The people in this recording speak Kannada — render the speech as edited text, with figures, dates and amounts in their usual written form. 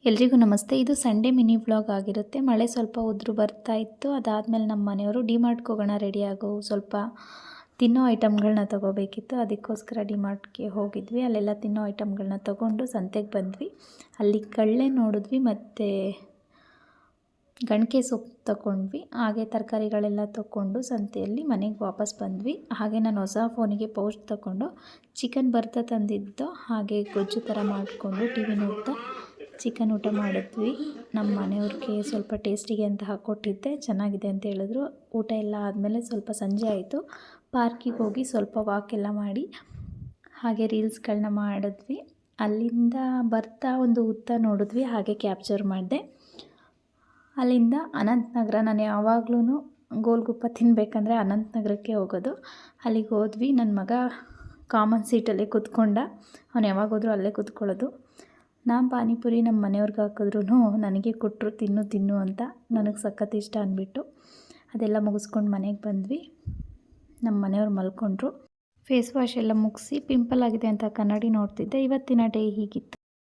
ಎಲ್ರಿಗೂ ನಮಸ್ತೆ. ಇದು ಸಂಡೇ ಮಿನಿ ವ್ಲಾಗ್ ಆಗಿರುತ್ತೆ. ಮಳೆ ಸ್ವಲ್ಪ ಉದುರು ಬರ್ತಾ ಇತ್ತು. ಅದಾದಮೇಲೆ ನಮ್ಮ ಮನೆಯವರು ಡಿಮಾರ್ಟ್ಗೆ ಹೋಗೋಣ, ರೆಡಿ ಆಗೋ, ಸ್ವಲ್ಪ ತಿನ್ನೋ ಐಟಮ್ಗಳನ್ನ ತೊಗೋಬೇಕಿತ್ತು. ಅದಕ್ಕೋಸ್ಕರ ಡಿಮಾರ್ಟ್ಗೆ ಹೋಗಿದ್ವಿ. ಅಲ್ಲೆಲ್ಲ ತಿನ್ನೋ ಐಟಮ್ಗಳನ್ನ ತೊಗೊಂಡು ಸಂತೆಗೆ ಬಂದ್ವಿ. ಅಲ್ಲಿ ಕಳ್ಳೆ ನೋಡಿದ್ವಿ ಮತ್ತು ಗಣಕೆ ಸೊಪ್ಪು ತೊಗೊಂಡ್ವಿ. ಹಾಗೆ ತರಕಾರಿಗಳೆಲ್ಲ ತೊಗೊಂಡು ಸಂತೆಯಲ್ಲಿ ಮನೆಗೆ ವಾಪಸ್ ಬಂದ್ವಿ. ಹಾಗೆ ನಾನು ಹೊಸ ಫೋನಿಗೆ ಪೌಚ್ ತೊಗೊಂಡು ಚಿಕನ್ ಬರ್ತಾ ತಂದಿದ್ದು, ಹಾಗೆ ಗೊಜ್ಜು ಥರ ಮಾಡಿಕೊಂಡು ಟಿ ವಿ ನೋಡ್ತಾ ಚಿಕನ್ ಊಟ ಮಾಡಿದ್ವಿ. ನಮ್ಮ ಮನೆಯವ್ರಿಗೆ ಸ್ವಲ್ಪ ಟೇಸ್ಟಿಗೆ ಅಂತ ಹಾಕ್ಕೊಟ್ಟಿದ್ದೆ, ಚೆನ್ನಾಗಿದೆ ಅಂತ ಹೇಳಿದ್ರು. ಊಟ ಎಲ್ಲ ಆದಮೇಲೆ ಸ್ವಲ್ಪ ಸಂಜೆ ಆಯಿತು. ಪಾರ್ಕಿಗೆ ಹೋಗಿ ಸ್ವಲ್ಪ ವಾಕ್ ಎಲ್ಲ ಮಾಡಿ ಹಾಗೆ ರೀಲ್ಸ್ಗಳನ್ನ ಮಾಡಿದ್ವಿ. ಅಲ್ಲಿಂದ ಬರ್ತಾ ಒಂದು ಹುತ್ತ ನೋಡಿದ್ವಿ, ಹಾಗೆ ಕ್ಯಾಪ್ಚರ್ ಮಾಡಿದೆ. ಅಲ್ಲಿಂದ ಅನಂತನಗರ, ನಾನು ಯಾವಾಗ್ಲೂ ಗೋಲ್ಗುಪ್ಪ ತಿನ್ನಬೇಕಂದ್ರೆ ಅನಂತನಗರಕ್ಕೆ ಹೋಗೋದು. ಅಲ್ಲಿಗೆ ಹೋದ್ವಿ. ನನ್ನ ಮಗ ಕಾಮನ್ ಸೀಟಲ್ಲೇ ಕೂತ್ಕೊಂಡ. ಅವನು ಯಾವಾಗ ಹೋದ್ರೂ ಅಲ್ಲೇ ಕೂತ್ಕೊಳ್ಳೋದು. ನಾನು ಪಾನಿಪುರಿ ನಮ್ಮ ಮನೆಯವ್ರಿಗೆ ಹಾಕಿದ್ರು ನನಗೆ ಕೊಟ್ಟರು, ತಿನ್ನು ಅಂತ. ನನಗೆ ಸಖತ್ ಇಷ್ಟ ಅಂದ್ಬಿಟ್ಟು ಅದೆಲ್ಲ ಮುಗಿಸ್ಕೊಂಡು ಮನೆಗೆ ಬಂದ್ವಿ. ನಮ್ಮ ಮನೆಯವ್ರು ಮಲ್ಕೊಂಡ್ರು. ಫೇಸ್ ವಾಶ್ ಎಲ್ಲ ಮುಗಿಸಿ ಪಿಂಪಲ್ ಆಗಿದೆ ಅಂತ ಕನ್ನಡಿ ನೋಡ್ತಿದ್ದೆ. ಇವತ್ತಿನ ಡೇ ಹೀಗಿತ್ತು.